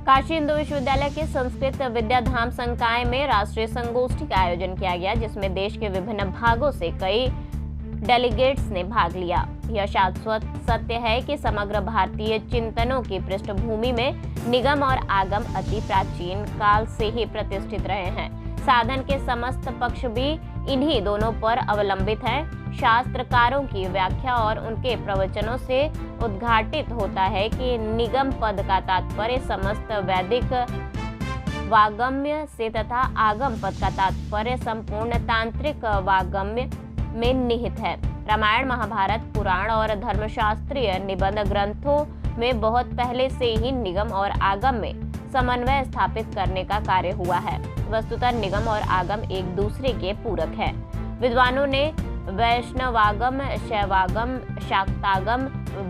काशी हिंदू विश्वविद्यालय के संस्कृत विद्याधाम संकाय में राष्ट्रीय संगोष्ठी का आयोजन किया गया, जिसमें देश के विभिन्न भागों से कई डेलीगेट्स ने भाग लिया। यह शाश्वत सत्य है कि समग्र भारतीय चिंतनों की पृष्ठभूमि में निगम और आगम अति प्राचीन काल से ही प्रतिष्ठित रहे हैं। साधन के समस्त पक्ष भी इन्हीं दोनों पर अवलंबित हैं। शास्त्रकारों की व्याख्या और उनके प्रवचनों से उद्घाटित होता है कि निगम पद का तात्पर्य समस्त वैदिक वागम्य से तथा आगम पद का तात्पर्य संपूर्ण तांत्रिक वागम्य में निहित है। रामायण, महाभारत, पुराण और धर्मशास्त्रीय निबंध ग्रंथों में बहुत पहले से ही निगम और आगम में समन्वय स्थापित करने का कार्य हुआ है। वस्तुतः निगम और आगम एक दूसरे के पूरक हैं। विद्वानों ने वैष्णवागम, शैवागम, शाक्तागम,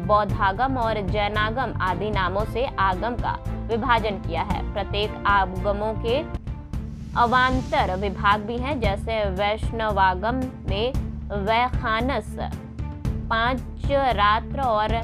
बौद्धागम और जैनागम आदि नामों से आगम का विभाजन किया है। प्रत्येक आगमों के अवान्तर विभाग भी हैं। जैसे वैष्णवागम में वैखानस, पांच रात्र और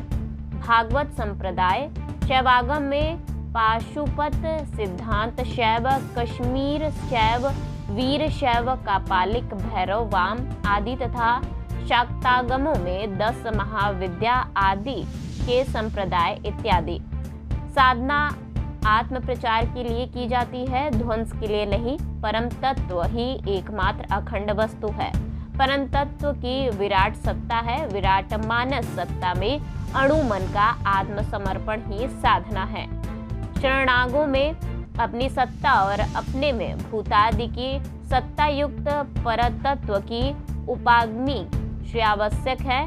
भागवत संप्रदाय, शैवागम में पाशुपत, सिद्धांत शैव, कश्मीर शैव, वीर शैव, कापालिक, भैरव वाम आदि तथा शाक्तागमों में 10 महाविद्या आदि के संप्रदाय इत्यादि। साधना आत्म प्रचार के लिए की जाती है, ध्वंस के लिए नहीं। परम तत्व ही एकमात्र अखंड वस्तु है। परम तत्व की विराट सत्ता है। विराट मानस सत्ता में अणु मन का आत्मसमर्पण ही साधना है। शरणागों में अपनी सत्ता और अपने में भूतादि की सत्ता युक्त परतत्व की उपागमी आवश्यक है।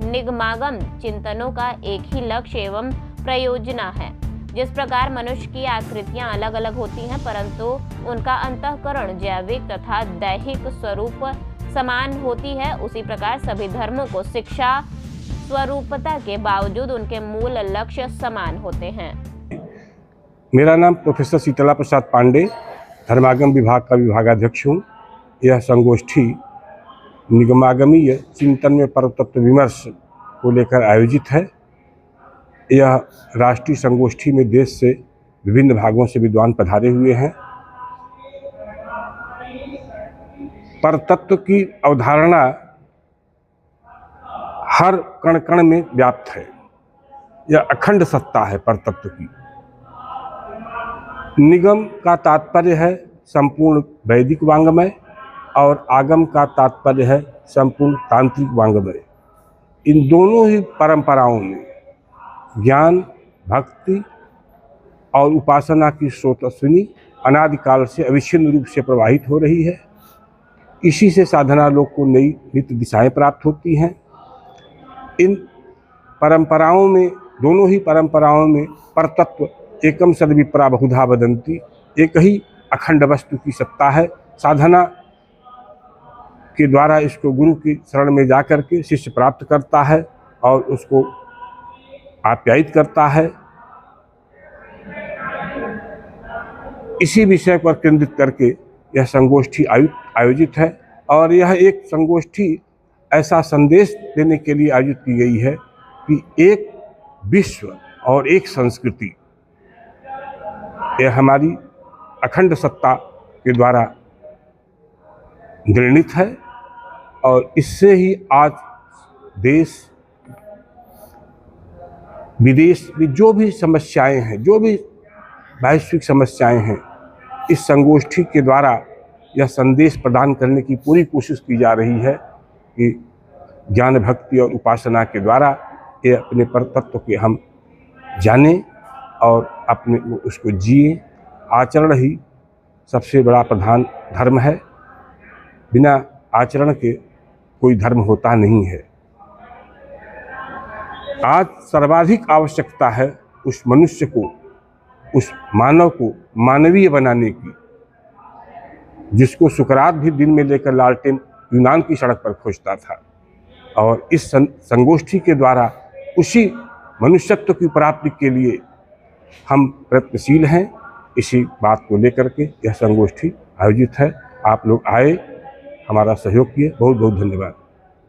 निगमागम चिंतनों का एक ही लक्ष्य एवं प्रयोजना है। जिस प्रकार मनुष्य की आकृतियां अलग अलग होती हैं, परंतु उनका अंतःकरण जैविक तथा दैहिक स्वरूप समान होती है, उसी प्रकार सभी धर्मों को शिक्षा स्वरूपता के बावजूद उनके मूल लक्ष्य समान होते हैं। मेरा नाम प्रोफेसर शीतला प्रसाद पांडे, धर्मागम विभाग का विभागाध्यक्ष हूँ। यह संगोष्ठी निगमागमीय चिंतन में परतत्व विमर्श को लेकर आयोजित है। यह राष्ट्रीय संगोष्ठी में देश से विभिन्न भागों से विद्वान पधारे हुए हैं। परतत्व की अवधारणा हर कण कण में व्याप्त है। यह अखंड सत्ता है परतत्व की। निगम का तात्पर्य है संपूर्ण वैदिक वांग्मय और आगम का तात्पर्य है संपूर्ण तांत्रिक वांग्मय। इन दोनों ही परंपराओं में ज्ञान, भक्ति और उपासना की स्रोतस्विनी अनादिकाल से अविच्छिन्न रूप से प्रवाहित हो रही है। इसी से साधना लोग को नई नित्य दिशाएं प्राप्त होती हैं। इन परंपराओं में, दोनों ही परंपराओं में परतत्व एकम सद विप्रा बहुधा वदंती, एक ही अखंड वस्तु की सत्ता है। साधना के द्वारा इसको गुरु की शरण में जाकर के शिष्य प्राप्त करता है और उसको आप्यायित करता है। इसी विषय पर केंद्रित करके यह संगोष्ठी आयोजित है और यह एक संगोष्ठी ऐसा संदेश देने के लिए आयोजित की गई है कि एक विश्व और एक संस्कृति, यह हमारी अखंड सत्ता के द्वारा निर्णित है और इससे ही आज देश विदेश में जो भी समस्याएं हैं, जो भी वैश्विक समस्याएं हैं, इस संगोष्ठी के द्वारा यह संदेश प्रदान करने की पूरी कोशिश की जा रही है कि ज्ञान, भक्ति और उपासना के द्वारा ये अपने परतत्व के हम जानें और अपने उसको जिए। आचरण ही सबसे बड़ा प्रधान धर्म है। बिना आचरण के कोई धर्म होता नहीं है। आज सर्वाधिक आवश्यकता है उस मनुष्य को, उस मानव को मानवीय बनाने की, जिसको सुकरात भी दिन में लेकर लालटेन यूनान की सड़क पर खोजता था। और इस संगोष्ठी के द्वारा उसी मनुष्यत्व की प्राप्ति के लिए हम प्रयत्नशील हैं। इसी बात को लेकर के यह संगोष्ठी आयोजित है। आप लोग आए, हमारा सहयोग किए, बहुत बहुत धन्यवाद।